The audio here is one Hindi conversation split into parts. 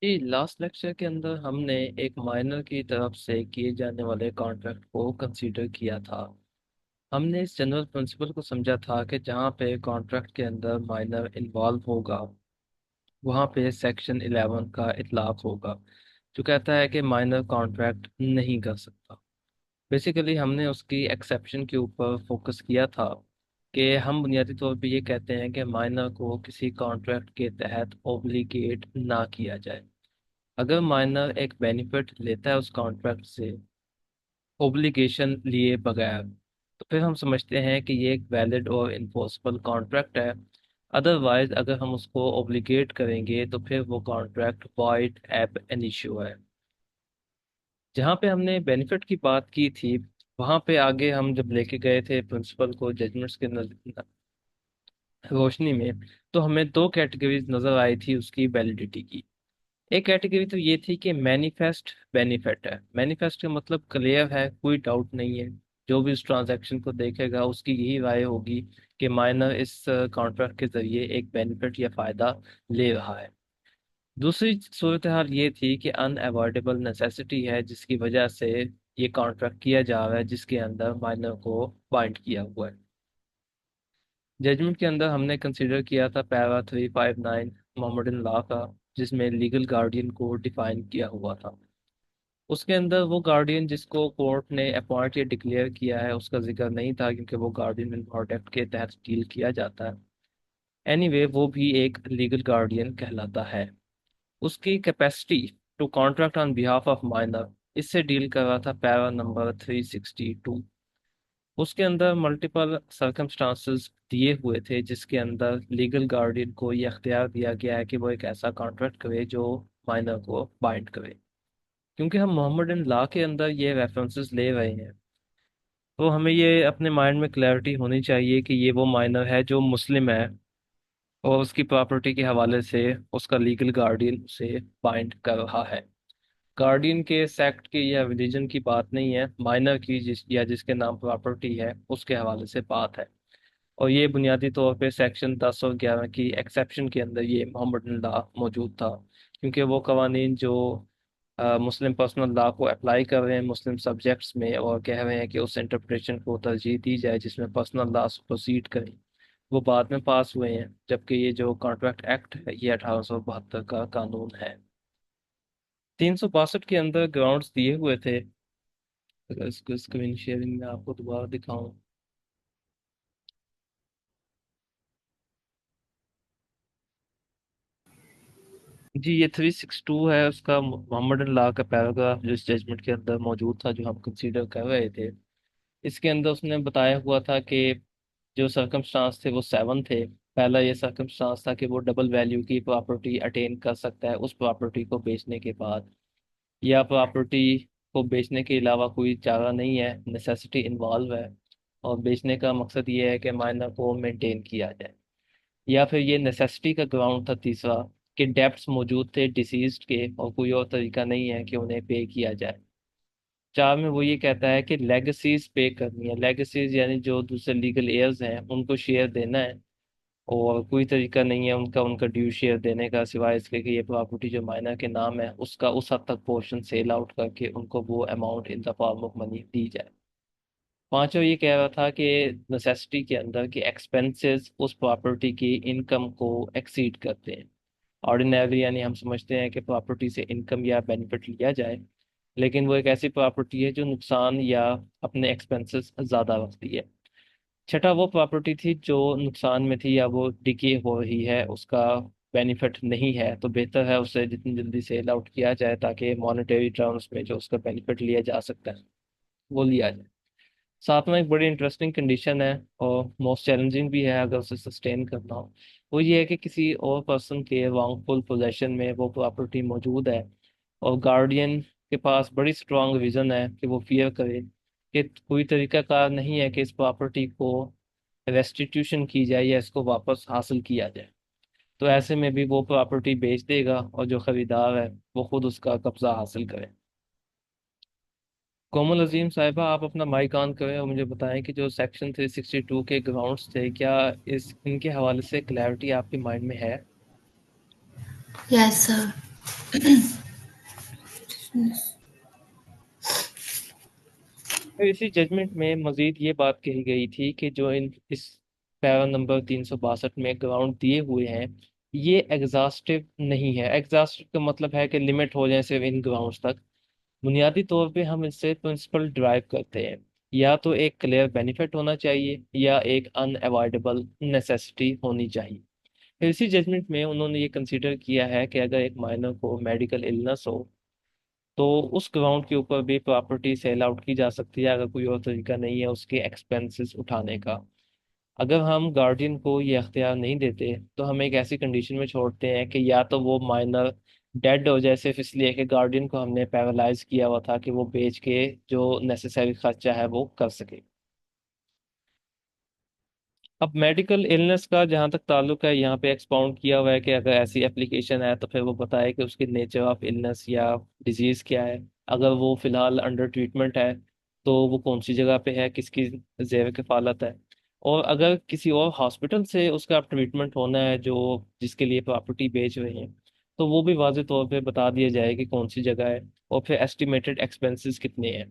जी, लास्ट लेक्चर के अंदर हमने एक माइनर की तरफ से किए जाने वाले कॉन्ट्रैक्ट को कंसीडर किया था। हमने इस जनरल प्रिंसिपल को समझा था कि जहाँ पे कॉन्ट्रैक्ट के अंदर माइनर इन्वॉल्व होगा वहाँ पे सेक्शन 11 का इतलाक होगा, जो कहता है कि माइनर कॉन्ट्रैक्ट नहीं कर सकता। बेसिकली हमने उसकी एक्सेप्शन के ऊपर फोकस किया था कि हम बुनियादी तौर पे ये कहते हैं कि माइनर को किसी कॉन्ट्रैक्ट के तहत ओब्लिगेट ना किया जाए। अगर माइनर एक बेनिफिट लेता है उस कॉन्ट्रैक्ट से ओब्लिगेशन लिए बगैर, तो फिर हम समझते हैं कि ये एक वैलिड और इन्फोर्सबल कॉन्ट्रैक्ट है। अदरवाइज अगर हम उसको ओब्लिगेट करेंगे तो फिर वो कॉन्ट्रैक्ट वॉइड एब इनिशियो है। जहाँ पे हमने बेनिफिट की बात की थी, वहाँ पे आगे हम जब लेके गए थे प्रिंसिपल को जजमेंट्स के रोशनी में, तो हमें दो कैटेगरीज नजर आई थी उसकी वैलिडिटी की। एक कैटेगरी तो ये थी कि मैनिफेस्ट बेनिफिट है। मैनिफेस्ट का मतलब क्लियर है, कोई डाउट नहीं है। जो भी इस ट्रांजैक्शन को देखेगा उसकी यही राय होगी कि माइनर इस कॉन्ट्रैक्ट के जरिए एक बेनिफिट या फायदा ले रहा है। दूसरी सूरत हाल ये थी कि अनअवॉइडेबल नेसेसिटी है, जिसकी वजह से ये कॉन्ट्रैक्ट किया जा रहा है, जिसके अंदर माइनर को बाइंड किया हुआ है। जजमेंट के अंदर हमने कंसिडर किया था पैरा 359 मोहम्मदन लॉ का, जिसमें लीगल गार्डियन को डिफाइन किया हुआ था। उसके अंदर वो गार्डियन जिसको कोर्ट ने अपॉइंट या डिक्लेयर किया है उसका जिक्र नहीं था, क्योंकि वो गार्डियन इन एक्ट के तहत डील किया जाता है। एनीवे वो भी एक लीगल गार्डियन कहलाता है। उसकी capacity to contract on behalf of minor, इससे डील कर रहा था पैरा नंबर 362। उसके अंदर मल्टीपल सर्कमस्टांसेस दिए हुए थे, जिसके अंदर लीगल गार्डियन को यह अख्तियार दिया गया है कि वो एक ऐसा कॉन्ट्रैक्ट करे जो माइनर को बाइंड करे। क्योंकि हम मोहम्मद इन लॉ के अंदर ये रेफरेंसेस ले रहे हैं, तो हमें ये अपने माइंड में क्लैरिटी होनी चाहिए कि ये वो माइनर है जो मुस्लिम है, और उसकी प्रॉपर्टी के हवाले से उसका लीगल गार्डियन उसे बाइंड कर रहा है। गार्डियन के सेक्ट की या रिलीजन की बात नहीं है, माइनर की जिसके नाम प्रॉपर्टी है उसके हवाले से बात है। और ये बुनियादी तौर पे सेक्शन 10 और 11 की एक्सेप्शन के अंदर ये मोहम्मद लॉ मौजूद था, क्योंकि वो कवानीन जो मुस्लिम पर्सनल लॉ को अप्लाई कर रहे हैं मुस्लिम सब्जेक्ट्स में, और कह रहे हैं कि उस इंटरप्रिटेशन को तरजीह दी जाए जिसमें पर्सनल लॉ प्रोसीड करें, वो बाद में पास हुए हैं। जबकि ये जो कॉन्ट्रैक्ट एक्ट है ये 1872 का कानून है। 362 के अंदर ग्राउंड्स दिए हुए थे। अगर इसको स्क्रीन शेयरिंग में आपको दोबारा दिखाऊं। जी, ये 362 है उसका मोहम्मद लॉ का पैराग्राफ, जो इस जजमेंट के अंदर मौजूद था, जो हम कंसीडर कर रहे थे। इसके अंदर उसने बताया हुआ था कि जो सर्कमस्टांस थे वो सेवन थे। पहला ये सर्कमस्टांस था कि वो डबल वैल्यू की प्रॉपर्टी अटेन कर सकता है उस प्रॉपर्टी को बेचने के बाद, या प्रॉपर्टी को बेचने के अलावा कोई चारा नहीं है, नेसेसिटी इन्वॉल्व है, और बेचने का मकसद ये है कि माइनर को मेंटेन किया जाए। या फिर ये नेसेसिटी का ग्राउंड था तीसरा, कि डेब्ट्स मौजूद थे डिसीज्ड के और कोई और तरीका नहीं है कि उन्हें पे किया जाए। चार में वो ये कहता है कि लेगेसीज पे करनी है। लेगेसीज यानी जो दूसरे लीगल एयर्स हैं उनको शेयर देना है, और कोई तरीका नहीं है उनका उनका ड्यू शेयर देने का, सिवाय इसके कि ये प्रॉपर्टी जो माइनर के नाम है उसका उस हद तक पोर्शन सेल आउट करके उनको वो amount in the form of money दी जाए। पांचों ये कह रहा था कि नेसेसिटी के अंदर कि एक्सपेंसेस उस प्रॉपर्टी की इनकम को एक्सीड करते हैं। ऑर्डिनरी यानी हम समझते हैं कि प्रॉपर्टी से इनकम या बेनिफिट लिया जाए, लेकिन वो एक ऐसी प्रॉपर्टी है जो नुकसान या अपने एक्सपेंसेस ज़्यादा रखती है। छठा वो प्रॉपर्टी थी जो नुकसान में थी या वो डिके हो रही है, उसका बेनिफिट नहीं है, तो बेहतर है उसे जितनी जल्दी सेल आउट किया जाए ताकि मॉनेटरी टर्म्स में जो उसका बेनिफिट लिया जा सकता है वो लिया जाए। साथ में एक बड़ी इंटरेस्टिंग कंडीशन है और मोस्ट चैलेंजिंग भी है अगर उसे सस्टेन करना हो, वो ये है कि किसी और पर्सन के रॉन्गफुल पोजेशन में वो प्रॉपर्टी मौजूद है, और गार्डियन के पास बड़ी स्ट्रांग रीजन है कि वो फियर करे कि कोई तरीका कार नहीं है कि इस प्रॉपर्टी को रेस्टिट्यूशन की जाए या इसको वापस हासिल किया जाए। तो ऐसे में भी वो प्रॉपर्टी बेच देगा और जो खरीदार है वो खुद उसका कब्जा हासिल करे। कोमल अजीम साहिबा, आप अपना माइक ऑन करें और मुझे बताएं कि जो सेक्शन 362 के ग्राउंड्स थे, क्या इस इनके हवाले से क्लैरिटी आपके माइंड में है? Yes, sir. तो इसी जजमेंट में मजीद ये बात कही गई थी कि जो इस पैरा नंबर 362 में ग्राउंड दिए हुए हैं, ये एग्जॉस्टिव नहीं है। एग्जॉस्टिव का मतलब है कि लिमिट हो जाए सिर्फ इन ग्राउंड्स तक। बुनियादी तौर पे हम इससे प्रिंसिपल ड्राइव करते हैं, या तो एक क्लियर बेनिफिट होना चाहिए या एक अनअवॉइडेबल नेसेसिटी होनी चाहिए। फिर इसी जजमेंट में उन्होंने ये कंसीडर किया है कि अगर एक माइनर को मेडिकल इलनेस हो तो उस ग्राउंड के ऊपर भी प्रॉपर्टी सेल आउट की जा सकती है, अगर कोई और तरीका नहीं है उसके एक्सपेंसेस उठाने का। अगर हम गार्डियन को ये अख्तियार नहीं देते तो हम एक ऐसी कंडीशन में छोड़ते हैं कि या तो वो माइनर डेड हो जाए सिर्फ इसलिए कि गार्डियन को हमने पैरालाइज किया हुआ था कि वो बेच के जो नेसेसरी खर्चा है वो कर सके। अब मेडिकल इलनेस का जहाँ तक ताल्लुक है, यहाँ पे एक्सपाउंड किया हुआ है कि अगर ऐसी एप्लीकेशन है तो फिर वो बताए कि उसकी नेचर ऑफ इलनेस या डिजीज क्या है। अगर वो फिलहाल अंडर ट्रीटमेंट है तो वो कौन सी जगह पे है, किसकी जेर कफालत है। और अगर किसी और हॉस्पिटल से उसका ट्रीटमेंट होना है जो जिसके लिए प्रॉपर्टी बेच रहे हैं, तो वो भी वाज़ेह तौर पे बता दिया जाए कि कौन सी जगह है और फिर एस्टिमेटेड एक्सपेंसेस कितने हैं।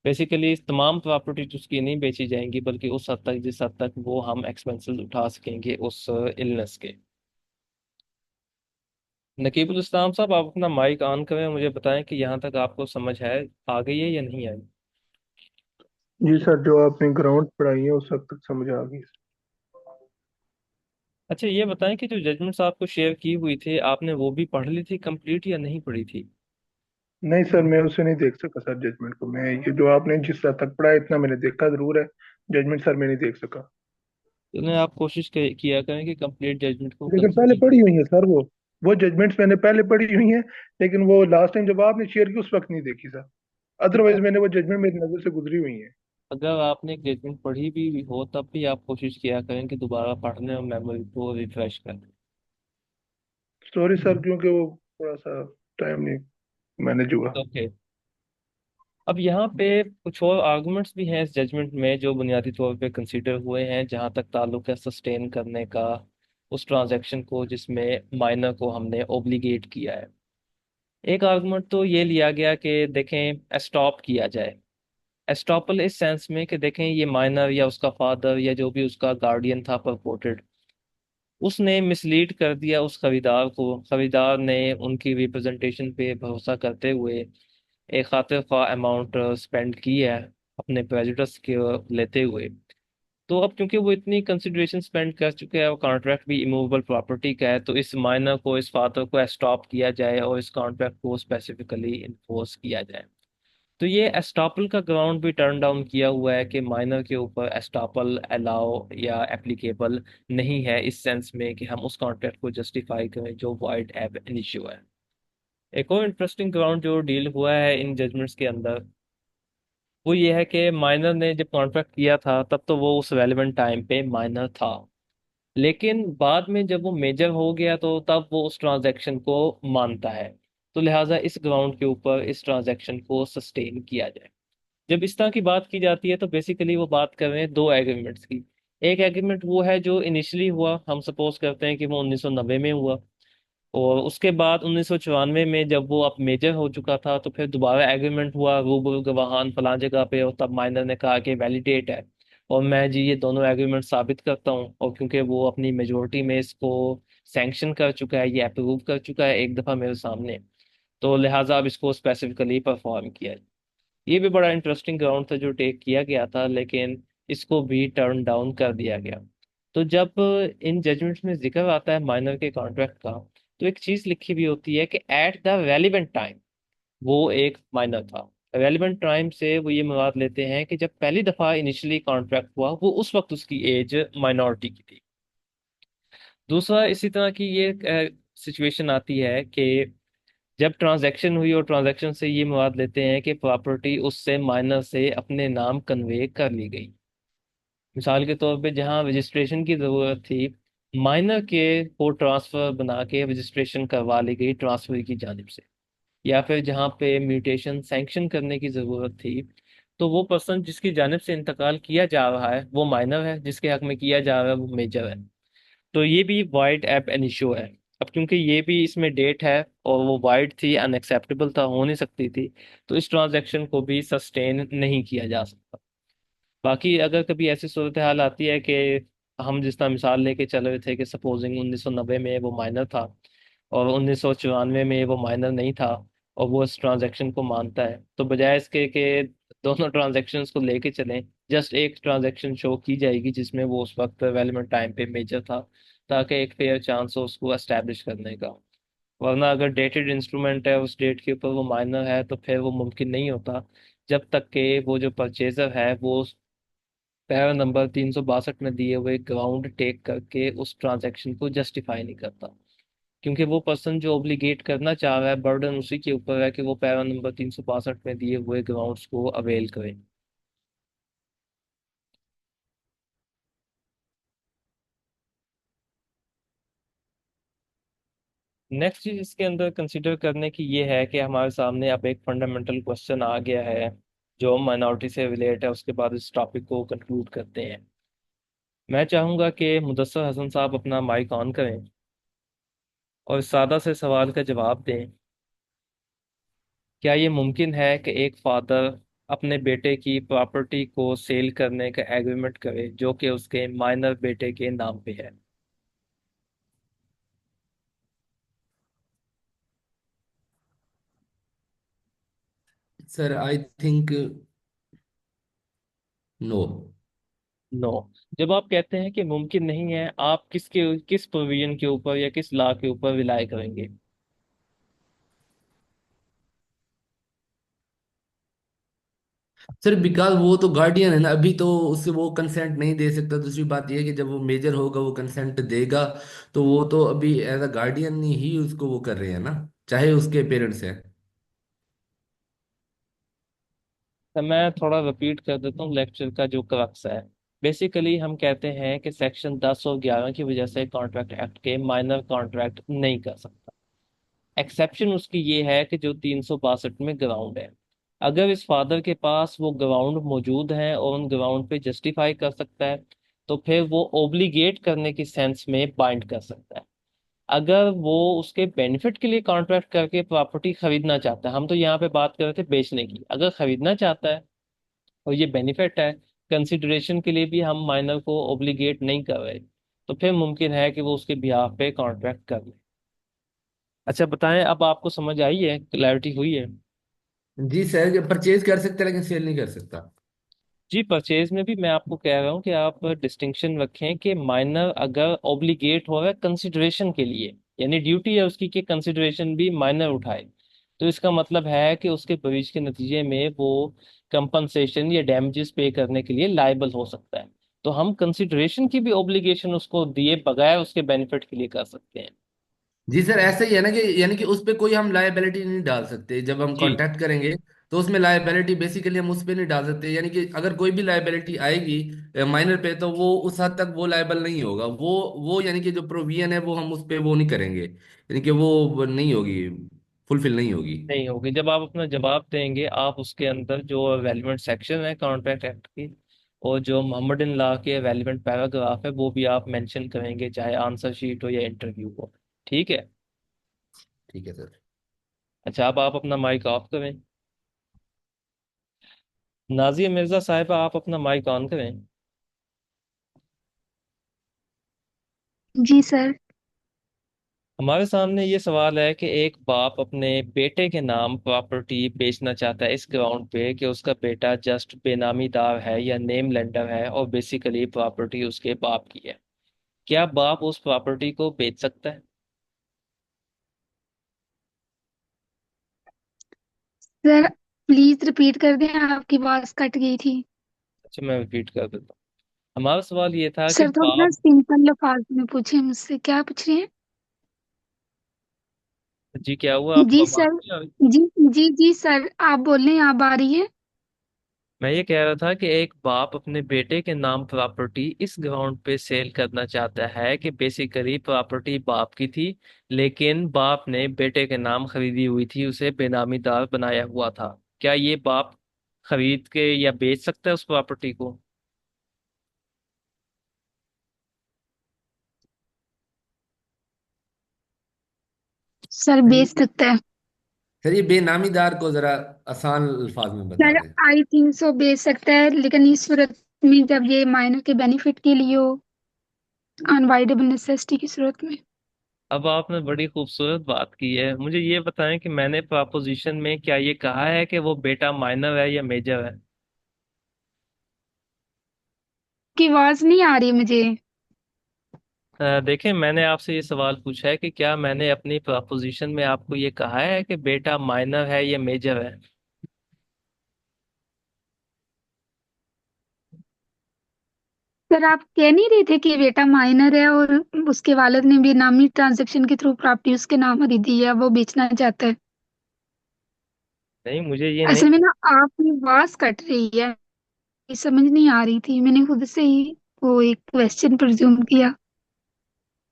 बेसिकली तमाम प्रॉपर्टीज उसकी नहीं बेची जाएंगी, बल्कि उस हद तक जिस हद तक वो हम एक्सपेंसेस उठा सकेंगे उस इलनेस के। नकीबुल इस्लाम साहब, आप अपना माइक ऑन करें, मुझे बताएं कि यहाँ तक आपको समझ है, आ गई है या नहीं आई। जी सर, जो आपने ग्राउंड पढ़ाई है उस हद तक समझ आ गई। अच्छा ये बताएं कि जो जजमेंट्स आपको शेयर की हुई थी आपने वो भी पढ़ ली थी कंप्लीट या नहीं पढ़ी थी। नहीं सर, मैं उसे नहीं देख सका सर, जजमेंट को। मैं ये जो आपने जिस हद तक पढ़ा है इतना मैंने देखा जरूर है। जजमेंट सर मैं नहीं देख सका। तो उन्हें आप कोशिश किया करें कि कंप्लीट जजमेंट को लेकिन पहले कंसिडर पढ़ी करें। हुई है सर वो जजमेंट्स मैंने पहले पढ़ी हुई हैं। लेकिन वो लास्ट टाइम जब आपने शेयर की उस वक्त नहीं देखी सर। अदरवाइज मैंने वो जजमेंट मेरी नजर से गुजरी हुई है। अगर आपने एक जजमेंट पढ़ी भी हो तब भी आप कोशिश किया करें कि दोबारा पढ़ने और मेमोरी को रिफ्रेश करें। सॉरी सर, क्योंकि वो थोड़ा सा टाइम नहीं मैनेज हुआ। ओके। अब यहाँ पे कुछ और आर्गुमेंट्स भी हैं इस जजमेंट में जो बुनियादी तौर पे कंसीडर हुए हैं, जहाँ तक ताल्लुक है सस्टेन करने का उस ट्रांजैक्शन को जिसमें माइनर को हमने ओब्लिगेट किया है। एक आर्गुमेंट तो ये लिया गया कि देखें एस्टॉप किया जाए। एस्टॉपल इस सेंस में कि देखें ये माइनर या उसका फादर या जो भी उसका गार्डियन था परपोर्टेड, उसने मिसलीड कर दिया उस खरीदार को। खरीदार ने उनकी रिप्रेजेंटेशन पे भरोसा करते हुए एक खातिर ख्वाह अमाउंट स्पेंड की है अपने प्रेजुडिस के लेते हुए। तो अब क्योंकि वो इतनी कंसिडरेशन स्पेंड कर चुके हैं और कॉन्ट्रैक्ट भी इमूवेबल प्रॉपर्टी का है, तो इस माइनर को इस फादर को स्टॉप किया जाए और इस कॉन्ट्रैक्ट को स्पेसिफिकली इन्फोर्स किया जाए। तो ये एस्टॉपल का ग्राउंड भी टर्न डाउन किया हुआ है कि माइनर के ऊपर एस्टॉपल अलाउ या एप्लीकेबल नहीं है इस सेंस में कि हम उस कॉन्ट्रैक्ट को जस्टिफाई करें जो वाइड एब इनिशियो है। एक और इंटरेस्टिंग ग्राउंड जो डील हुआ है इन जजमेंट्स के अंदर वो ये है कि माइनर ने जब कॉन्ट्रैक्ट किया था तब तो वो उस रेलेवेंट टाइम पे माइनर था, लेकिन बाद में जब वो मेजर हो गया तो तब वो उस ट्रांजैक्शन को मानता है। तो लिहाजा इस ग्राउंड के ऊपर इस ट्रांजैक्शन को सस्टेन किया जाए। जब इस तरह की बात की जाती है तो बेसिकली वो बात कर रहे हैं दो एग्रीमेंट्स की। एक एग्रीमेंट वो है जो इनिशियली हुआ, हम सपोज करते हैं कि वो 1990 में हुआ, और उसके बाद 1994 में जब वो अब मेजर हो चुका था तो फिर दोबारा एग्रीमेंट हुआ रूबरू गवाहान फलां जगह पे, और तब माइनर ने कहा कि वैलिडेट है और मैं जी ये दोनों एग्रीमेंट साबित करता हूँ, और क्योंकि वो अपनी मेजोरिटी में इसको सैंक्शन कर चुका है, ये अप्रूव कर चुका है एक दफ़ा मेरे सामने, तो लिहाजा अब इसको स्पेसिफिकली परफॉर्म किया है। ये भी बड़ा इंटरेस्टिंग ग्राउंड था जो टेक किया गया था, लेकिन इसको भी टर्न डाउन कर दिया गया। तो जब इन जजमेंट्स में जिक्र आता है माइनर के कॉन्ट्रैक्ट का, तो एक चीज लिखी भी होती है कि एट द रेलिवेंट टाइम वो एक माइनर था। रेलिवेंट टाइम से वो ये मुराद लेते हैं कि जब पहली दफा इनिशियली कॉन्ट्रैक्ट हुआ वो उस वक्त उसकी एज माइनॉरिटी की थी। दूसरा इसी तरह की ये सिचुएशन आती है कि जब ट्रांजैक्शन हुई और ट्रांजैक्शन से ये मुराद लेते हैं कि प्रॉपर्टी उससे माइनर से अपने नाम कन्वे कर ली गई। मिसाल के तौर पे जहाँ रजिस्ट्रेशन की ज़रूरत थी, माइनर के को ट्रांसफ़र बना के रजिस्ट्रेशन करवा ली गई ट्रांसफर की जानिब से। या फिर जहाँ पे म्यूटेशन सैंक्शन करने की ज़रूरत थी, तो वो पर्सन जिसकी जानिब से इंतकाल किया जा रहा है वो माइनर है, जिसके हक में किया जा रहा है वो मेजर है। तो ये भी वाइड एप एन इशू है। अब क्योंकि ये भी इसमें डेट है और वो वाइड थी, अनएक्सेप्टेबल था, हो नहीं सकती थी, तो इस ट्रांजैक्शन को भी सस्टेन नहीं किया जा सकता। बाकी अगर कभी ऐसी सूरत हाल आती है कि हम जिस तरह मिसाल लेके चल रहे थे कि सपोजिंग 1990 में वो माइनर था और 1994 में वो माइनर नहीं था, और वो इस ट्रांजैक्शन को मानता है, तो बजाय इसके कि दोनों ट्रांजैक्शंस को लेके चलें, जस्ट एक ट्रांजैक्शन शो की जाएगी जिसमें वो उस वक्त रेलेवेंट टाइम पे मेजर था, ताकि एक फेयर चांस हो उसको एस्टेब्लिश करने का। वरना अगर डेटेड इंस्ट्रूमेंट है, उस डेट के ऊपर वो माइनर है, तो फिर वो मुमकिन नहीं होता जब तक कि वो जो परचेजर है वो पैरा नंबर 362 में दिए हुए ग्राउंड टेक करके उस ट्रांजैक्शन को जस्टिफाई नहीं करता। क्योंकि वो पर्सन जो ओब्लिगेट करना चाह रहा है, बर्डन उसी के ऊपर है कि वो पैरा नंबर 362 में दिए हुए ग्राउंड्स को अवेल करे। नेक्स्ट चीज इसके अंदर कंसिडर करने की ये है कि हमारे सामने अब एक फंडामेंटल क्वेश्चन आ गया है जो माइनॉरिटी से रिलेट है, उसके बाद इस टॉपिक को कंक्लूड करते हैं। मैं चाहूंगा कि मुदस्सर हसन साहब अपना माइक ऑन करें और इस सादा से सवाल का जवाब दें। क्या ये मुमकिन है कि एक फादर अपने बेटे की प्रॉपर्टी को सेल करने का एग्रीमेंट करे जो कि उसके माइनर बेटे के नाम पे है? Sir I think no. No. जब आप कहते हैं कि मुमकिन नहीं है, आप किस प्रोविजन के ऊपर या किस लॉ के ऊपर रिलाई करेंगे? सर बिकॉज वो तो गार्डियन है ना, अभी तो उससे वो कंसेंट नहीं दे सकता। दूसरी बात ये है कि जब वो मेजर होगा वो कंसेंट देगा। तो वो तो अभी एज अ गार्डियन ही उसको वो कर रहे हैं ना, चाहे उसके पेरेंट्स हैं। तो मैं थोड़ा रिपीट कर देता हूँ लेक्चर का जो क्रक्स है। बेसिकली हम कहते हैं कि सेक्शन 10 और 11 की वजह से कॉन्ट्रैक्ट एक्ट के माइनर कॉन्ट्रैक्ट नहीं कर सकता। एक्सेप्शन उसकी ये है कि जो 362 में ग्राउंड है, अगर इस फादर के पास वो ग्राउंड मौजूद है और उन ग्राउंड पे जस्टिफाई कर सकता है, तो फिर वो ओब्लिगेट करने की सेंस में बाइंड कर सकता है। अगर वो उसके बेनिफिट के लिए कॉन्ट्रैक्ट करके प्रॉपर्टी खरीदना चाहता है, हम तो यहाँ पे बात कर रहे थे बेचने की, अगर खरीदना चाहता है और ये बेनिफिट है, कंसिडरेशन के लिए भी हम माइनर को ओब्लिगेट नहीं कर रहे, तो फिर मुमकिन है कि वो उसके बिहाफ पे कॉन्ट्रैक्ट कर ले। अच्छा बताएं, अब आपको समझ आई है, क्लैरिटी हुई है? जी सर, परचेज कर सकते हैं लेकिन सेल नहीं कर सकता। जी, परचेज में भी मैं आपको कह रहा हूँ कि आप डिस्टिंक्शन रखें कि माइनर अगर ओब्लिगेट हो रहा है कंसिडरेशन के लिए, यानी ड्यूटी है उसकी कि कंसिडरेशन भी माइनर उठाए, तो इसका मतलब है कि उसके ब्रीच के नतीजे में वो कंपनसेशन या डैमेजेस पे करने के लिए लायबल हो सकता है। तो हम कंसिडरेशन की भी ओब्लिगेशन उसको दिए बगैर उसके बेनिफिट के लिए कर सकते हैं। जी सर, ऐसा ही है ना कि यानी कि उस पे कोई हम लायबिलिटी नहीं डाल सकते जब हम जी कॉन्टैक्ट करेंगे। तो उसमें लायबिलिटी बेसिकली हम उस पे नहीं डाल सकते, यानी कि अगर कोई भी लायबिलिटी आएगी माइनर पे, तो वो उस हद तक वो लायबल नहीं होगा। वो यानी कि जो प्रोविजन है वो हम उस पे वो नहीं करेंगे, यानी कि वो नहीं होगी, फुलफिल नहीं होगी। नहीं होगी। जब आप अपना जवाब देंगे, आप उसके अंदर जो रेलिवेंट सेक्शन है कॉन्ट्रैक्ट एक्ट की और जो मोहम्मद इन लॉ के रेलिवेंट पैराग्राफ है वो भी आप मेंशन करेंगे, चाहे आंसर शीट हो या इंटरव्यू हो। ठीक है। ठीक है सर। अच्छा, अब आप अपना माइक ऑफ करें। नाजिया मिर्जा साहिबा, आप अपना माइक ऑन करें। जी सर। हमारे सामने ये सवाल है कि एक बाप अपने बेटे के नाम प्रॉपर्टी बेचना चाहता है इस ग्राउंड पे कि उसका बेटा जस्ट बेनामीदार है या नेम लेंडर है और बेसिकली प्रॉपर्टी उसके बाप की है। क्या बाप उस प्रॉपर्टी को बेच सकता है? सर प्लीज रिपीट कर दें, आपकी आवाज कट गई थी। अच्छा, मैं रिपीट कर देता हूँ। हमारा सवाल ये था कि सर थोड़ा बाप। सिंपल लफाज में पूछे मुझसे, क्या पूछ रहे हैं? जी, क्या हुआ, आपको जी आवाज सर। नहीं आ रही? जी जी जी सर, आप बोल रहे हैं, आप आ रही है। मैं ये कह रहा था कि एक बाप अपने बेटे के नाम प्रॉपर्टी इस ग्राउंड पे सेल करना चाहता है कि बेसिकली प्रॉपर्टी बाप की थी, लेकिन बाप ने बेटे के नाम खरीदी हुई थी, उसे बेनामीदार बनाया हुआ था। क्या ये बाप खरीद के या बेच सकता है उस प्रॉपर्टी को? सर सर ये बेच सकता है। सर ये बेनामीदार को जरा आसान अल्फाज में बता सर दें। आई थिंक सो बेच सकता है, लेकिन इस सूरत में जब ये माइनर के बेनिफिट के लिए हो, अनवाइडेबल नेसेसिटी की सूरत में। अब आपने बड़ी खूबसूरत बात की है। मुझे ये बताएं कि मैंने प्रपोजिशन में क्या ये कहा है कि वो बेटा माइनर है या मेजर है? की आवाज नहीं आ रही मुझे। देखें, मैंने आपसे ये सवाल पूछा है कि क्या मैंने अपनी प्रपोजिशन में आपको ये कहा है कि बेटा माइनर है या मेजर है? सर आप कह नहीं रहे थे कि बेटा माइनर है और उसके वालिद ने बेनामी ट्रांजैक्शन के थ्रू प्रॉपर्टी उसके नाम खरीदी है, वो बेचना चाहता है। नहीं, मुझे ये नहीं। असल में ना आपकी आवाज कट रही है, ये समझ नहीं आ रही थी, मैंने खुद से ही वो एक क्वेश्चन प्रज्यूम किया।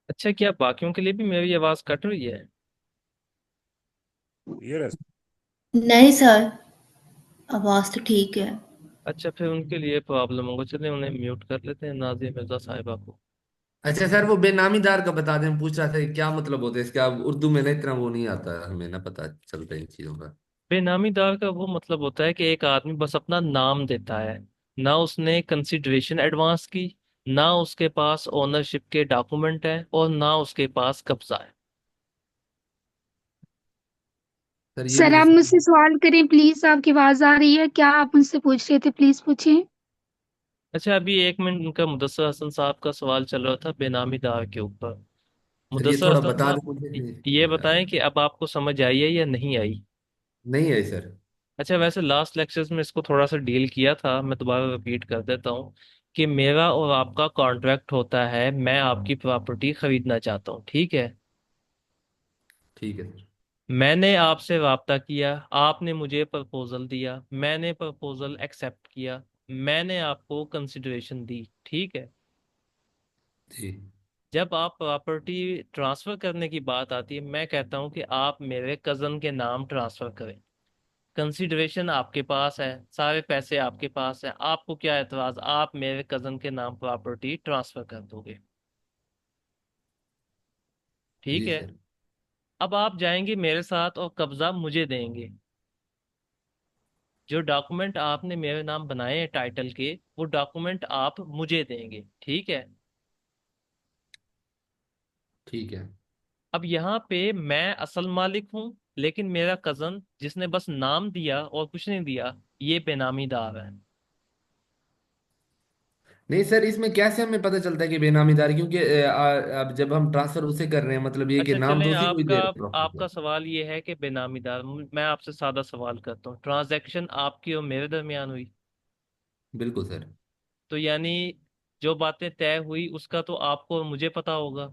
अच्छा, क्या बाकियों के लिए भी मेरी आवाज कट रही है? नहीं सर, आवाज तो ठीक है। अच्छा, फिर उनके लिए प्रॉब्लम होगा। चलिए उन्हें म्यूट कर लेते हैं, नाजिया मिर्जा साहिबा को। अच्छा सर, वो बेनामीदार का बता दें, पूछ रहा था कि क्या मतलब होता है इसका। उर्दू में ना इतना वो नहीं आता, हमें ना पता चलता इन चीजों का। बेनामीदार का वो मतलब होता है कि एक आदमी बस अपना नाम देता है, ना उसने कंसिडरेशन एडवांस की, ना उसके पास ओनरशिप के डॉक्यूमेंट है, और ना उसके पास कब्जा है। सर ये सर मुझे आप मुझसे समझ। सवाल करें प्लीज, आपकी आवाज आ रही है, क्या आप मुझसे पूछ रहे थे, प्लीज पूछिए। अच्छा, अभी एक मिनट, उनका मुदस्सर हसन साहब का सवाल चल रहा था बेनामीदार के ऊपर। सर ये मुदस्सर थोड़ा हसन बता साहब, दें मुझे ये हाँ, बताएं कि अब आपको समझ आई है या नहीं आई? नहीं है सर। अच्छा, वैसे लास्ट लेक्चर्स में इसको थोड़ा सा डील किया था, मैं दोबारा रिपीट कर देता हूँ कि मेरा और आपका कॉन्ट्रैक्ट होता है, मैं आपकी प्रॉपर्टी खरीदना चाहता हूँ, ठीक है? ठीक है सर। मैंने आपसे वार्ता किया, आपने मुझे प्रपोजल दिया, मैंने प्रपोजल एक्सेप्ट किया, मैंने आपको कंसिडरेशन दी, ठीक है? जी जब आप प्रॉपर्टी ट्रांसफर करने की बात आती है, मैं कहता हूँ कि आप मेरे कजन के नाम ट्रांसफर करें। कंसिडरेशन आपके पास है, सारे पैसे आपके पास है, आपको क्या एतराज, आप मेरे कजन के नाम प्रॉपर्टी ट्रांसफर कर दोगे, ठीक जी है? सर। अब आप जाएंगे मेरे साथ और कब्जा मुझे देंगे। जो डॉक्यूमेंट आपने मेरे नाम बनाए हैं टाइटल के, वो डॉक्यूमेंट आप मुझे देंगे, ठीक है? ठीक है। अब यहाँ पे मैं असल मालिक हूँ, लेकिन मेरा कजन जिसने बस नाम दिया और कुछ नहीं दिया, ये बेनामीदार है। नहीं सर, इसमें कैसे हमें पता चलता है कि बेनामीदार, क्योंकि अब जब हम ट्रांसफर उसे कर रहे हैं मतलब ये कि अच्छा नाम चलें, तो उसी को ही आपका दे रहे हैं प्रॉपर्टी आपका का। सवाल ये है कि बेनामीदार। मैं आपसे सादा सवाल करता हूँ, ट्रांजैक्शन आपकी और मेरे दरमियान हुई, बिल्कुल सर। तो यानी जो बातें तय हुई उसका तो आपको और मुझे पता होगा।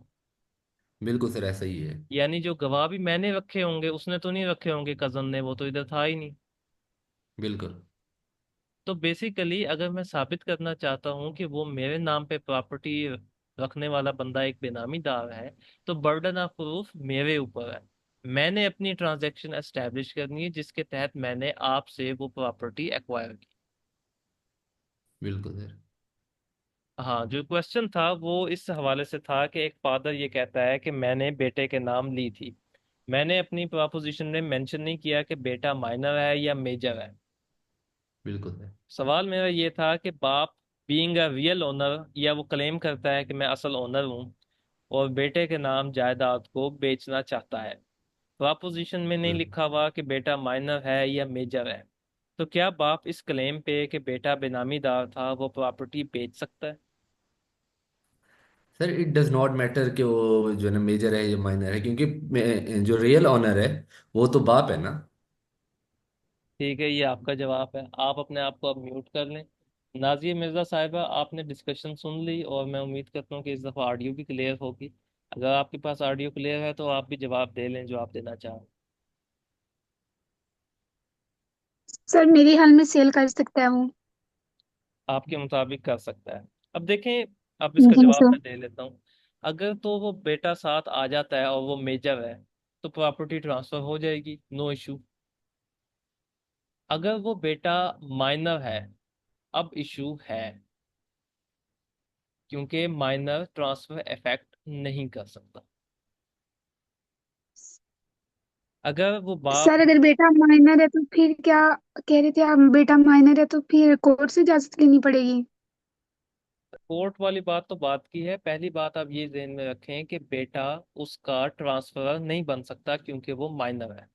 बिल्कुल सर, ऐसा ही है। यानी जो गवाह भी मैंने रखे होंगे उसने तो नहीं रखे होंगे, कजन ने, वो तो इधर था ही नहीं। बिल्कुल। तो बेसिकली अगर मैं साबित करना चाहता हूँ कि वो मेरे नाम पे प्रॉपर्टी रखने वाला बंदा एक बेनामीदार है, तो बर्डन ऑफ प्रूफ मेरे ऊपर है। मैंने अपनी ट्रांजैक्शन एस्टेब्लिश करनी है जिसके तहत मैंने आपसे वो प्रॉपर्टी एक्वायर की। बिल्कुल सर। हाँ, जो क्वेश्चन था वो इस हवाले से था कि एक फादर ये कहता है कि मैंने बेटे के नाम ली थी। मैंने अपनी प्रपोजिशन में मेंशन नहीं किया कि बेटा माइनर है या मेजर है। बिल्कुल सर। सवाल मेरा ये था कि बाप बीइंग अ रियल ओनर, या वो क्लेम करता है कि मैं असल ओनर हूँ और बेटे के नाम जायदाद को बेचना चाहता है। प्रपोजिशन में नहीं बिल्कुल लिखा हुआ कि बेटा माइनर है या मेजर है। तो क्या बाप इस क्लेम पे कि बेटा बेनामीदार था वो प्रॉपर्टी बेच सकता है? Sir, it does not matter कि वो जो है ना मेजर है या माइनर है, क्योंकि जो रियल ऑनर है वो तो बाप है ना। ठीक है, ये आपका जवाब है। आप अपने आप को अब म्यूट कर लें। नाजिया मिर्जा साहिबा, आपने डिस्कशन सुन ली और मैं उम्मीद करता हूँ कि इस दफ़ा ऑडियो भी क्लियर होगी। अगर आपके पास ऑडियो क्लियर है तो आप भी जवाब दे लें जो आप देना चाहें। सर मेरे हाल में सेल कर सकता है वो। आपके मुताबिक कर सकता है। अब देखें, अब इसका जी जवाब सर। मैं दे लेता हूँ। अगर तो वो बेटा साथ आ जाता है और वो मेजर है, तो प्रॉपर्टी ट्रांसफर हो जाएगी, नो इशू। अगर वो बेटा माइनर है, अब इशू है, क्योंकि माइनर ट्रांसफर इफेक्ट नहीं कर सकता। अगर वो बाप, सर अगर बेटा माइनर है तो फिर क्या कह रहे थे आप? बेटा माइनर है तो फिर कोर्ट से इजाजत लेनी पड़ेगी? कोर्ट वाली बात तो बात की है, पहली बात आप ये ध्यान में रखें कि बेटा उसका ट्रांसफर नहीं बन सकता क्योंकि वो माइनर है।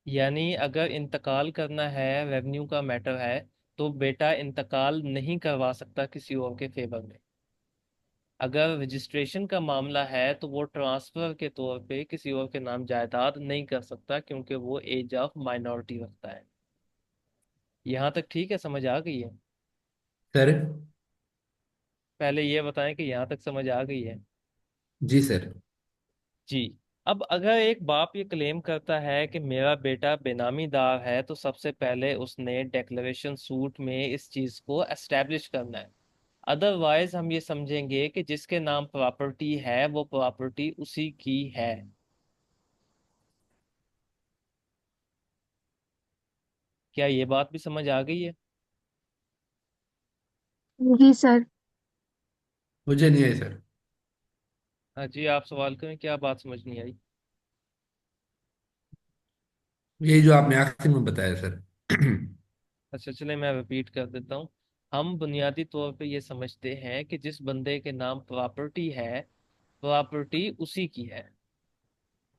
यानी अगर इंतकाल करना है, रेवेन्यू का मैटर है, तो बेटा इंतकाल नहीं करवा सकता किसी और के फेवर में। अगर रजिस्ट्रेशन का मामला है तो वो ट्रांसफर के तौर पे किसी और के नाम जायदाद नहीं कर सकता क्योंकि वो एज ऑफ माइनॉरिटी रखता है। यहाँ तक ठीक है, समझ आ गई है? सर। पहले ये बताएं कि यहाँ तक समझ आ गई है? जी सर। जी। अब अगर एक बाप ये क्लेम करता है कि मेरा बेटा बेनामीदार है, तो सबसे पहले उसने डेक्लेरेशन सूट में इस चीज को एस्टेब्लिश करना है। अदरवाइज हम ये समझेंगे कि जिसके नाम प्रॉपर्टी है वो प्रॉपर्टी उसी की है। क्या ये बात भी समझ आ गई है? जी सर। मुझे नहीं है सर। हाँ जी, आप सवाल करें, क्या बात समझ नहीं आई? यही जो आपने आखिर में बताया सर। अच्छा चले, मैं रिपीट कर देता हूँ। हम बुनियादी तौर पे ये समझते हैं कि जिस बंदे के नाम प्रॉपर्टी है, प्रॉपर्टी उसी की है।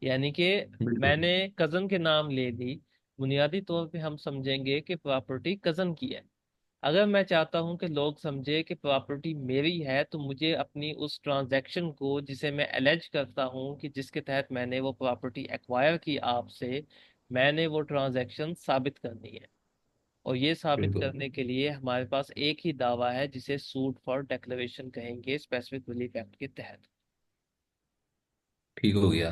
यानी कि बिल्कुल। मैंने कजन के नाम ले ली, बुनियादी तौर पे हम समझेंगे कि प्रॉपर्टी कजन की है। अगर मैं चाहता हूं कि लोग समझे कि प्रॉपर्टी मेरी है, तो मुझे अपनी उस ट्रांजैक्शन को, जिसे मैं एलेज करता हूं कि जिसके तहत मैंने वो प्रॉपर्टी एक्वायर की आपसे, मैंने वो ट्रांजैक्शन साबित करनी है। और ये साबित बिल्कुल। करने के लिए हमारे पास एक ही दावा है जिसे सूट फॉर डिक्लेरेशन कहेंगे स्पेसिफिक रिलीफ एक्ट के तहत। ठीक हो गया।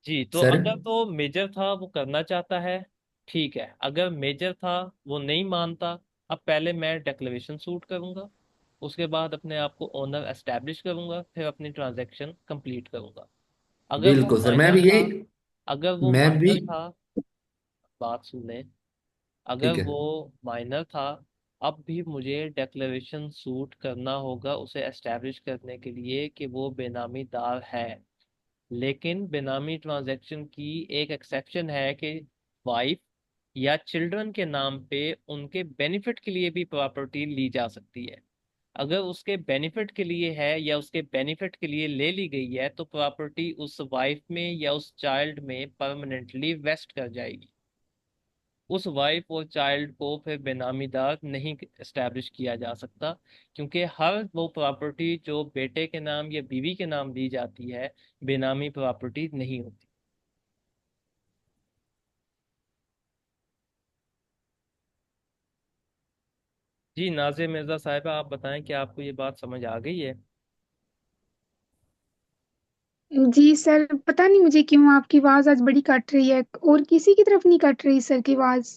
जी, तो सर। अगर तो मेजर था वो करना चाहता है, ठीक है। अगर मेजर था वो नहीं मानता, अब पहले मैं डिक्लेरेशन सूट करूंगा, उसके बाद अपने आप को ओनर एस्टेब्लिश करूंगा, फिर अपनी ट्रांजैक्शन कंप्लीट करूंगा। अगर वो बिल्कुल सर, मैं माइनर भी था, यही। अगर वो मैं भी। माइनर था, बात सुन लें, अगर ठीक है। वो माइनर था, अब भी मुझे डेक्लेरेशन सूट करना होगा उसे एस्टेब्लिश करने के लिए कि वो बेनामी दार है। लेकिन बेनामी ट्रांजैक्शन की एक एक्सेप्शन है कि वाइफ या चिल्ड्रन के नाम पे उनके बेनिफिट के लिए भी प्रॉपर्टी ली जा सकती है। अगर उसके बेनिफिट के लिए है या उसके बेनिफिट के लिए ले ली गई है, तो प्रॉपर्टी उस वाइफ में या उस चाइल्ड में परमानेंटली वेस्ट कर जाएगी। उस वाइफ और चाइल्ड को फिर बेनामीदार नहीं एस्टैब्लिश किया जा सकता, क्योंकि हर वो प्रॉपर्टी जो बेटे के नाम या बीवी के नाम दी जाती है, बेनामी प्रॉपर्टी नहीं होती। जी नाज़िर मिर्ज़ा साहिबा, आप बताएं कि आपको ये बात समझ आ गई है? जी सर, पता नहीं मुझे क्यों आपकी आवाज आज बड़ी कट रही है, और किसी की तरफ नहीं कट रही सर की आवाज।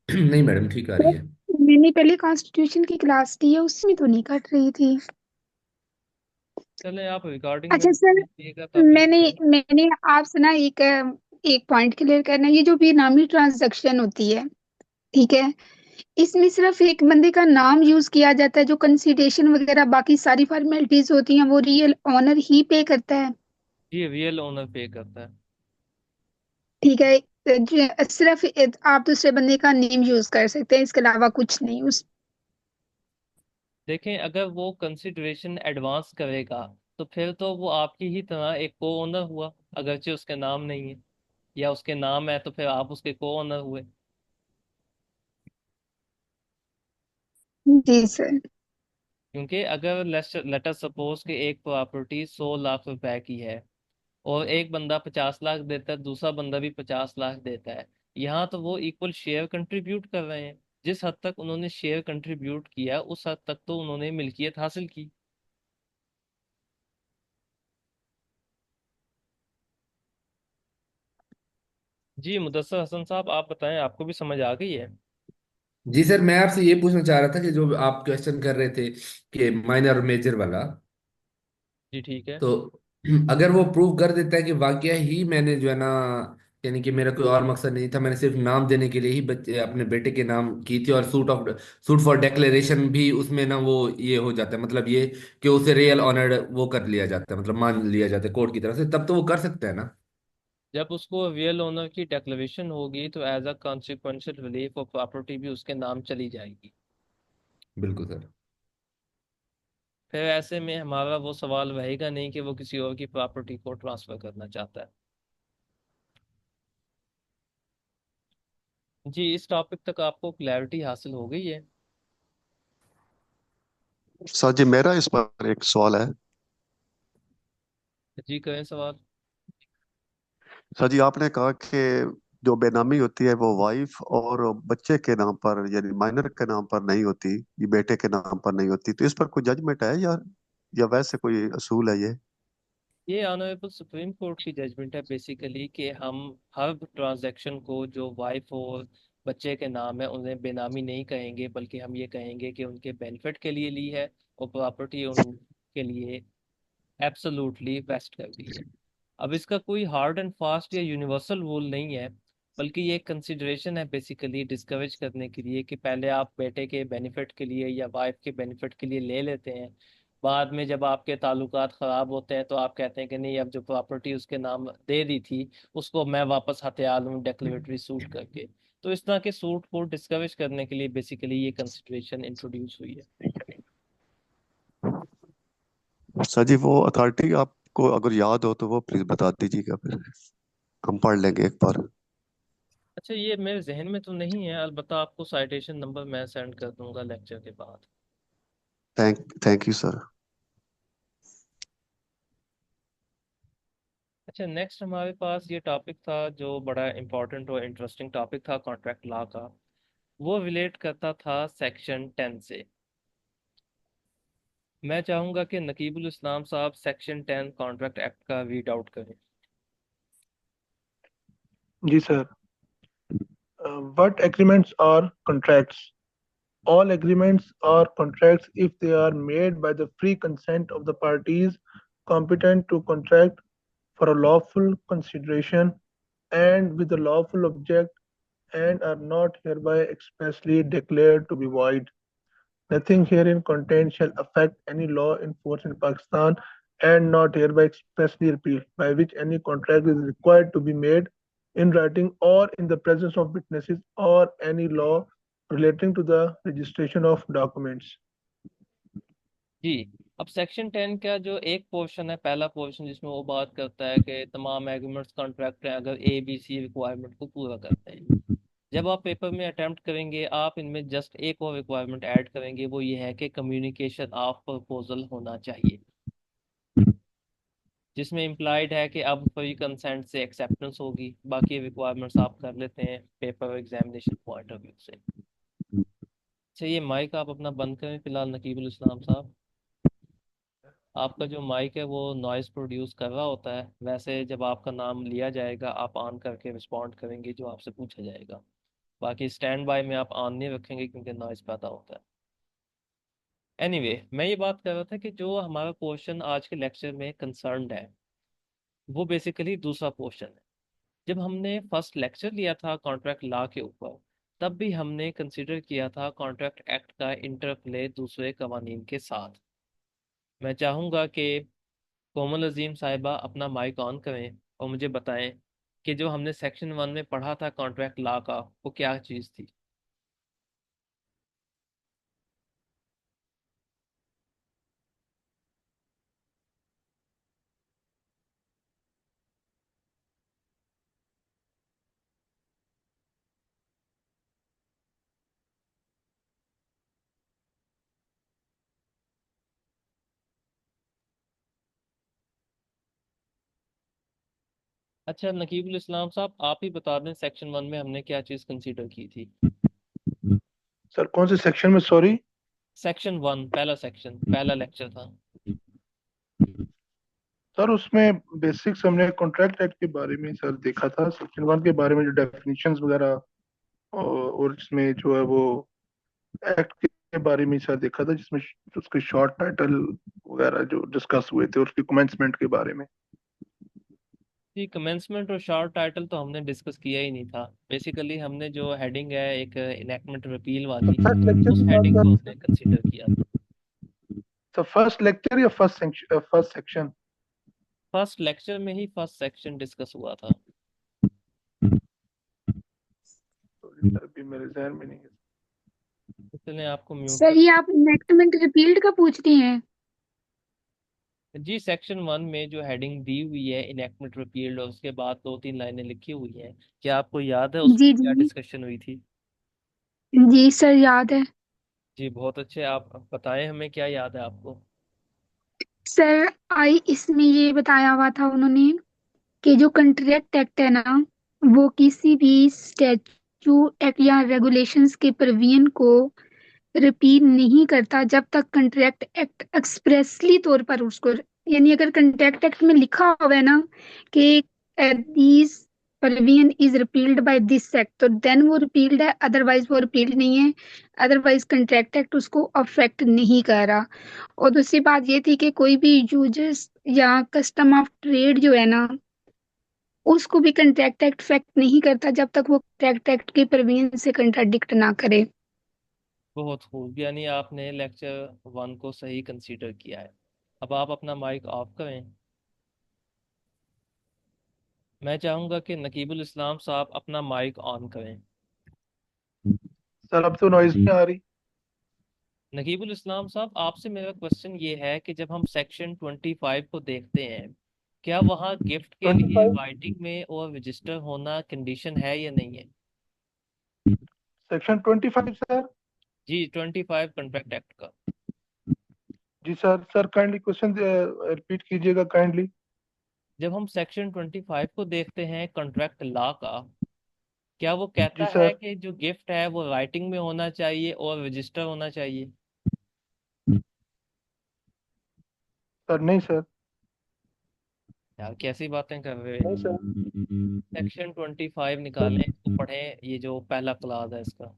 नहीं मैडम, ठीक आ रही सर, है। मैंने पहले कॉन्स्टिट्यूशन की क्लास ली है, उसमें तो नहीं कट रही थी। चले, आप रिकॉर्डिंग में अच्छा सुन सर, लीजिएगा तो आप ये मैंने बताएं। मैंने आपसे ना एक पॉइंट क्लियर करना है। ये जो बेनामी ट्रांजैक्शन होती है, ठीक है, इसमें सिर्फ एक बंदे का नाम यूज किया जाता है, जो कंसीडरेशन वगैरह बाकी सारी फॉर्मेलिटीज होती हैं वो रियल ऑनर ही पे करता है। जी, रियल ओनर पे करता है। ठीक है। सिर्फ आप दूसरे बंदे का नेम यूज कर सकते हैं, इसके अलावा कुछ नहीं उस। देखें, अगर वो कंसिडरेशन एडवांस करेगा, तो फिर तो वो आपकी ही तरह एक को ओनर हुआ, अगरचे उसके नाम नहीं है, या उसके नाम है तो फिर आप उसके को ओनर हुए। जी सर। क्योंकि अगर लेटर सपोज के एक प्रॉपर्टी 100 लाख रुपए की है, और एक बंदा 50 लाख देता है, दूसरा बंदा भी 50 लाख देता है, यहाँ तो वो इक्वल शेयर कंट्रीब्यूट कर रहे हैं। जिस हद तक उन्होंने शेयर कंट्रीब्यूट किया, उस हद तक तो उन्होंने मिल्कियत हासिल की। जी मुदस्सर हसन साहब, आप बताएं, आपको भी समझ आ गई है? जी सर, मैं आपसे ये पूछना चाह रहा था कि जो आप क्वेश्चन कर रहे थे कि माइनर और मेजर वाला, जी ठीक है। तो अगर वो प्रूव कर देता है कि वाकया ही मैंने जो है ना यानी कि मेरा कोई और मकसद नहीं था, मैंने सिर्फ नाम देने के लिए ही बच्चे अपने बेटे के नाम की थी। और सूट फॉर डिक्लेरेशन भी उसमें ना वो ये हो जाता है, मतलब ये कि उसे रियल ऑनर्ड वो कर लिया जाता है, मतलब मान लिया जाता है कोर्ट की तरफ से, तब तो वो कर सकते हैं ना। जब उसको रियल ओनर की डेक्लेरेशन होगी तो as a consequential relief of property भी उसके नाम चली जाएगी। बिल्कुल सर। फिर ऐसे में हमारा वो सवाल रहेगा नहीं कि वो किसी और की प्रॉपर्टी को ट्रांसफर करना चाहता है। जी, इस टॉपिक तक आपको क्लैरिटी हासिल हो गई है? सर जी, मेरा इस पर एक सवाल है। जी करें सवाल। सर जी, आपने कहा कि जो बेनामी होती है वो वाइफ और बच्चे के नाम पर यानी माइनर के नाम पर नहीं होती, ये बेटे के नाम पर नहीं होती, तो इस पर कोई जजमेंट है या वैसे कोई असूल है ये? ये ऑनरेबल सुप्रीम कोर्ट की जजमेंट है बेसिकली कि हम हर ट्रांजैक्शन को जो वाइफ और बच्चे के नाम है उन्हें बेनामी नहीं कहेंगे, बल्कि हम ये कहेंगे कि उनके बेनिफिट के लिए ली है और प्रॉपर्टी उनके लिए एब्सोल्युटली वेस्ट कर दी है। अब इसका कोई हार्ड एंड फास्ट या यूनिवर्सल रूल नहीं है, बल्कि ये एक कंसिडरेशन है बेसिकली डिस्करेज करने के लिए कि पहले आप बेटे के बेनिफिट के लिए या वाइफ के बेनिफिट के लिए ले लेते हैं, बाद में जब आपके ताल्लुकात ख़राब होते हैं तो आप कहते हैं कि नहीं, अब जो प्रॉपर्टी उसके नाम दे दी थी उसको मैं वापस हथियार लूँ डेक्लेरेटरी सूट करके। तो इस तरह के सूट को डिस्करेज करने के लिए बेसिकली ये कंसिडरेशन इंट्रोड्यूस हुई है। सर जी, वो अथॉरिटी आपको अगर याद हो तो वो प्लीज बता दीजिएगा, फिर हम पढ़ लेंगे एक बार। अच्छा, ये मेरे जहन में तो नहीं है, अलबत्ता आपको साइटेशन नंबर मैं सेंड कर दूंगा लेक्चर के बाद। Thank you sir. अच्छा, नेक्स्ट हमारे पास ये टॉपिक था जो बड़ा इंपॉर्टेंट और इंटरेस्टिंग टॉपिक था कॉन्ट्रैक्ट लॉ का। वो रिलेट करता था सेक्शन 10 से। मैं चाहूंगा कि नकीबुल इस्लाम साहब सेक्शन 10 कॉन्ट्रैक्ट एक्ट का रीड आउट करें। जी sir. What agreements are contracts? All agreements are contracts if they are made by the free consent of the parties competent to contract for a lawful consideration and with a lawful object and are not hereby expressly declared to be void. Nothing herein contained shall affect any law in force in Pakistan and not hereby expressly repealed, by which any contract is required to be made in writing or in the presence of witnesses or any law relating to the registration of documents. जी, अब सेक्शन 10 का जो एक पोर्शन है, पहला पोर्शन, जिसमें वो बात करता है कि तमाम एग्रीमेंट्स कॉन्ट्रैक्ट हैं अगर ABC रिक्वायरमेंट को पूरा करते हैं। जब आप पेपर में अटेम्प्ट करेंगे आप इनमें जस्ट एक और रिक्वायरमेंट ऐड करेंगे, वो ये है कि कम्युनिकेशन ऑफ प्रपोजल होना चाहिए, जिसमें इम्प्लाइड है कि अब फ्री कंसेंट से एक्सेप्टेंस होगी। बाकी रिक्वायरमेंट्स आप कर लेते हैं paper examination point of view से। अच्छा, ये माइक आप अपना बंद करें फिलहाल नकीबुल इस्लाम साहब। आपका जो माइक है वो नॉइज़ प्रोड्यूस कर रहा होता है, वैसे जब आपका नाम लिया जाएगा आप ऑन करके रिस्पॉन्ड करेंगे जो आपसे पूछा जाएगा। बाकी स्टैंड बाय में आप ऑन नहीं रखेंगे क्योंकि नॉइज़ पैदा होता है। मैं ये बात कर रहा था कि जो हमारा पोर्शन आज के लेक्चर में कंसर्न्ड है वो बेसिकली दूसरा पोर्शन है। जब हमने फर्स्ट लेक्चर लिया था कॉन्ट्रैक्ट लॉ के ऊपर, तब भी हमने कंसिडर किया था कॉन्ट्रैक्ट एक्ट का इंटरप्ले दूसरे कवानीन के साथ। मैं चाहूँगा कि कोमल अजीम साहिबा अपना माइक ऑन करें और मुझे बताएं कि जो हमने सेक्शन 1 में पढ़ा था कॉन्ट्रैक्ट लॉ का वो क्या चीज़ थी। अच्छा नकीबुल इस्लाम साहब, आप ही बता दें सेक्शन 1 में हमने क्या चीज़ कंसीडर की थी। सर कौन से सेक्शन में? सॉरी सेक्शन 1, पहला सेक्शन, पहला लेक्चर था। सर, उसमें बेसिक्स हमने कॉन्ट्रैक्ट एक्ट के बारे में सर देखा था। सेक्शन 1 के बारे में जो डेफिनेशंस वगैरह और इसमें जो है वो एक्ट के बारे में सर देखा था, जिसमें उसके शॉर्ट टाइटल वगैरह जो डिस्कस हुए थे, उसके कमेंसमेंट के बारे में। जी, कमेंसमेंट और शॉर्ट टाइटल तो हमने डिस्कस किया ही नहीं था। बेसिकली हमने जो हेडिंग है एक इनैक्टमेंट रिपील वाली, फर्स्ट लेक्चर उस की बात हेडिंग कर को रहे हमने कंसीडर किया था। तो फर्स्ट लेक्चर या फर्स्ट सेक्शन? फर्स्ट लेक्चर में ही फर्स्ट सेक्शन डिस्कस हुआ था। सर अभी मेरे जहन में नहीं है। इसलिए आपको म्यूट सर कर। ये आप इनेक्टमेंट रिपील्ड का पूछ रहे हैं? जी, सेक्शन 1 में जो हेडिंग दी हुई है इनैक्टमेंट रिपील्ड, और उसके बाद 2-3 लाइनें लिखी हुई हैं, क्या आपको याद है उसमें जी क्या जी डिस्कशन हुई थी? जी सर याद है। जी, बहुत अच्छे। आप बताएं हमें क्या याद है आपको। सर आई इसमें ये बताया हुआ था उन्होंने कि जो कंट्रैक्ट एक्ट है ना, वो किसी भी स्टैचू एक्ट या रेगुलेशंस के प्रोविजन को रिपील नहीं करता जब तक कंट्रैक्ट एक्ट एक्सप्रेसली तौर पर उसको, यानी अगर कंट्रैक्ट एक्ट में लिखा हुआ है ना कि this provision is repealed by this act, तो देन वो रिपील्ड है, अदरवाइज वो रिपील्ड नहीं है। अदरवाइज कंट्रैक्ट एक्ट उसको अफेक्ट नहीं कर रहा। और दूसरी बात ये थी कि कोई भी यूजर्स या कस्टम ऑफ ट्रेड जो है ना, उसको भी कंट्रैक्ट एक्ट इफेक्ट नहीं करता जब तक वो कंट्रैक्ट एक्ट के प्रोविजन से कंट्राडिक्ट ना करे। बहुत खूब, यानी आपने लेक्चर 1 को सही कंसीडर किया है। अब आप अपना माइक ऑफ करें। मैं चाहूंगा कि नकीबुल इस्लाम साहब अपना माइक ऑन करें। सर अब तो नॉइज नहीं आ रही। नकीबुल इस्लाम साहब, आपसे मेरा क्वेश्चन ये है कि जब हम सेक्शन 25 को देखते हैं, क्या वहाँ गिफ्ट के लिए 25 राइटिंग में और रजिस्टर होना कंडीशन है या नहीं है? Section 25 sir. जी, 25 कॉन्ट्रैक्ट एक्ट का। जी सर काइंडली क्वेश्चन रिपीट कीजिएगा काइंडली। जब हम सेक्शन 25 को देखते हैं कॉन्ट्रैक्ट लॉ का, क्या वो कहता जी है सर। कि जो गिफ्ट है वो राइटिंग में होना चाहिए और रजिस्टर होना चाहिए? सर नहीं सर। यार कैसी बातें कर रहे नहीं हैं। सर। सेक्शन 25 निकालें, इसको पढ़ें, ये जो पहला क्लाज है इसका।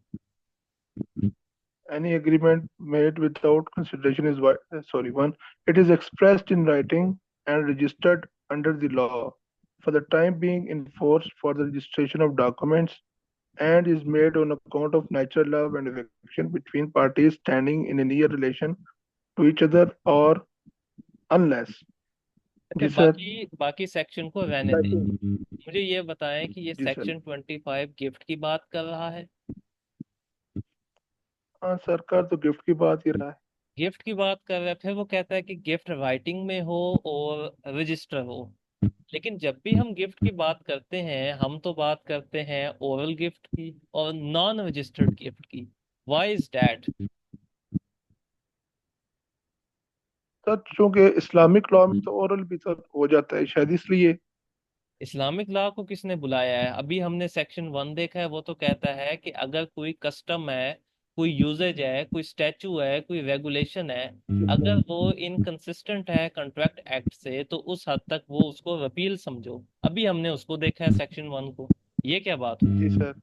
Any agreement made without consideration is sorry, one, it is expressed in writing and registered under the law for the time being in force for the registration of documents and is made on account of natural love and affection between parties standing in a near relation to each other or unless. अच्छा, जी सर। बाकी बाकी सेक्शन को रहने दें। मुझे ये बताएं कि ये जी सर। सेक्शन 25 गिफ्ट की बात कर रहा है? हाँ सरकार तो गिफ्ट की बात ही रहा है। गिफ्ट की बात कर रहा है, फिर वो कहता है कि गिफ्ट राइटिंग में हो और रजिस्टर हो। लेकिन जब भी हम गिफ्ट की बात करते हैं, हम तो बात करते हैं ओरल गिफ्ट की और नॉन रजिस्टर्ड गिफ्ट की। Why is that? सर चूंकि इस्लामिक लॉ में तो ओरल भी तो हो जाता है शायद इसलिए। इस्लामिक लॉ को किसने बुलाया है? अभी हमने सेक्शन 1 देखा है, वो तो कहता है कि अगर कोई कस्टम है, कोई यूजेज है, कोई स्टैचू है, कोई रेगुलेशन है, अगर वो इनकंसिस्टेंट है कॉन्ट्रैक्ट एक्ट से, तो उस हद तक वो उसको रिपील समझो। अभी हमने उसको देखा है सेक्शन 1 को। ये क्या बात हुई? जी सर।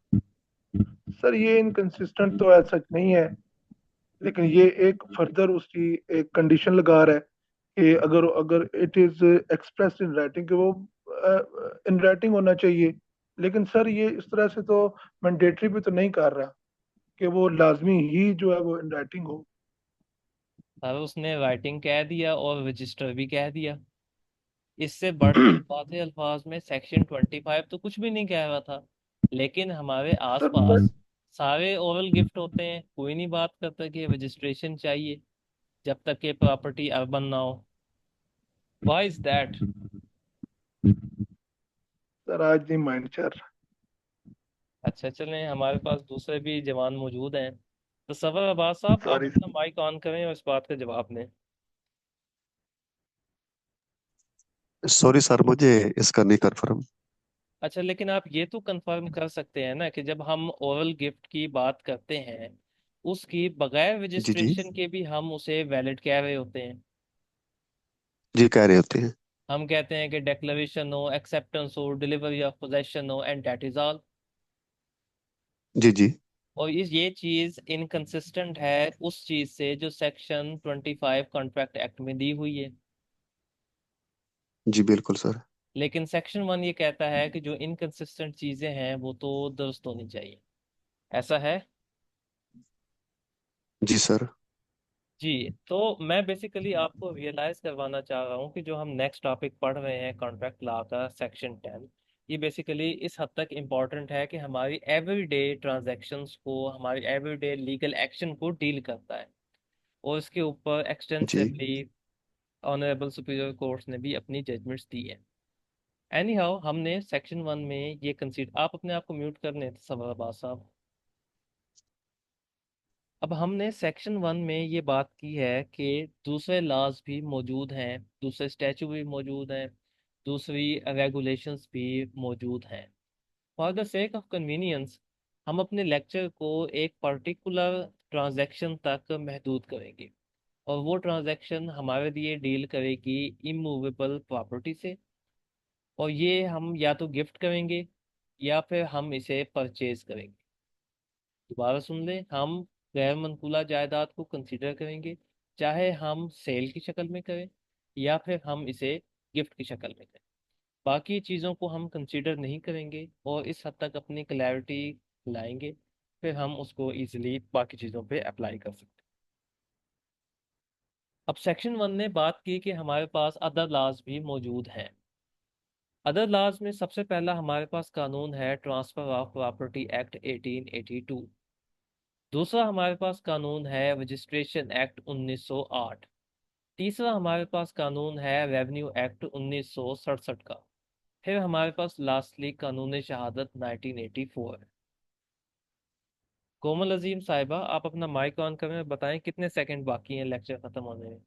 सर ये इनकंसिस्टेंट तो ऐसा नहीं है, लेकिन ये एक फर्दर उसकी एक कंडीशन लगा रहा है कि अगर अगर it is expressed in writing कि वो इन राइटिंग होना चाहिए। लेकिन सर ये इस तरह से तो मैंडेटरी भी तो नहीं कर रहा कि वो लाजमी ही जो है वो इन राइटिंग हो। अब उसने राइटिंग कह दिया और रजिस्टर भी कह दिया। इससे बढ़ के वाज़ेह अल्फाज में सेक्शन 25 तो कुछ भी नहीं कह रहा था। लेकिन हमारे सर आसपास सारे ओरल गिफ्ट होते हैं, कोई नहीं बात करता कि रजिस्ट्रेशन चाहिए जब तक कि प्रॉपर्टी अर्बन ना हो। Why is that? सर आज नहीं माइंड चल रहा। अच्छा, चलें, हमारे पास दूसरे भी जवान मौजूद हैं। तो सफर अब्बास साहब, आप सॉरी। अपना माइक ऑन करें और इस बात का जवाब दें। सॉरी सर, मुझे इसका नहीं कन्फर्म। अच्छा, लेकिन आप ये तो कंफर्म कर सकते हैं ना कि जब हम ओरल गिफ्ट की बात करते हैं, उसकी बगैर जी जी। रजिस्ट्रेशन के भी हम उसे वैलिड कह रहे होते हैं। जी कह रहे होते हैं। हम कहते हैं कि डेक्लरेशन हो, एक्सेप्टेंस हो, डिलीवरी ऑफ पोजेशन हो, एंड दैट इज ऑल। जी जी। और ये चीज इनकंसिस्टेंट है उस चीज से जो सेक्शन 25 कॉन्ट्रैक्ट एक्ट में दी हुई है। जी बिल्कुल सर। लेकिन सेक्शन 1 ये कहता है कि जो इनकंसिस्टेंट चीजें हैं वो तो दुरुस्त होनी चाहिए। ऐसा है। जी सर। जी। तो मैं बेसिकली आपको रियलाइज करवाना चाह रहा हूँ कि जो हम नेक्स्ट टॉपिक पढ़ रहे हैं कॉन्ट्रैक्ट लॉ का सेक्शन 10, ये बेसिकली इस हद तक इम्पोर्टेंट है कि हमारी एवरीडे ट्रांजैक्शंस को, हमारी एवरीडे लीगल एक्शन को डील करता है। और इसके ऊपर जी। एक्सटेंसिवली ऑनरेबल सुपीरियर कोर्ट्स ने भी अपनी जजमेंट्स दी हैं। एनी हाउ, हमने सेक्शन 1 में ये कंसीडर, आप अपने आप को म्यूट कर लें सवाबाद साहब। अब हमने सेक्शन 1 में ये बात की है कि दूसरे लॉज भी मौजूद हैं, दूसरे स्टैचू भी मौजूद हैं, दूसरी रेगुलेशंस भी मौजूद हैं। For the sake of convenience हम अपने लेक्चर को एक पर्टिकुलर ट्रांजैक्शन तक महदूद करेंगे, और वो ट्रांजैक्शन हमारे लिए डील करेगी इमूवेबल प्रॉपर्टी से। और ये हम या तो गिफ्ट करेंगे या फिर हम इसे परचेज करेंगे। दोबारा सुन लें, हम गैर मनकूला जायदाद को कंसीडर करेंगे, चाहे हम सेल की शक्ल में करें या फिर हम इसे गिफ्ट की शक्ल में करें। बाकी चीज़ों को हम कंसीडर नहीं करेंगे और इस हद तक अपनी क्लैरिटी लाएंगे, फिर हम उसको इजीली बाकी चीज़ों पे अप्लाई कर सकते हैं। अब सेक्शन 1 ने बात की कि हमारे पास अदर लॉज भी मौजूद हैं। अदर लॉज में सबसे पहला हमारे पास कानून है ट्रांसफर ऑफ प्रॉपर्टी एक्ट 1882। दूसरा हमारे पास कानून है रजिस्ट्रेशन एक्ट 1908। तीसरा हमारे पास कानून है रेवेन्यू एक्ट 1967 का। फिर हमारे पास लास्टली कानून शहादत 1984 है। कोमल अजीम साहिबा, आप अपना माइक ऑन करें, बताएं कितने सेकंड बाकी हैं लेक्चर खत्म होने में।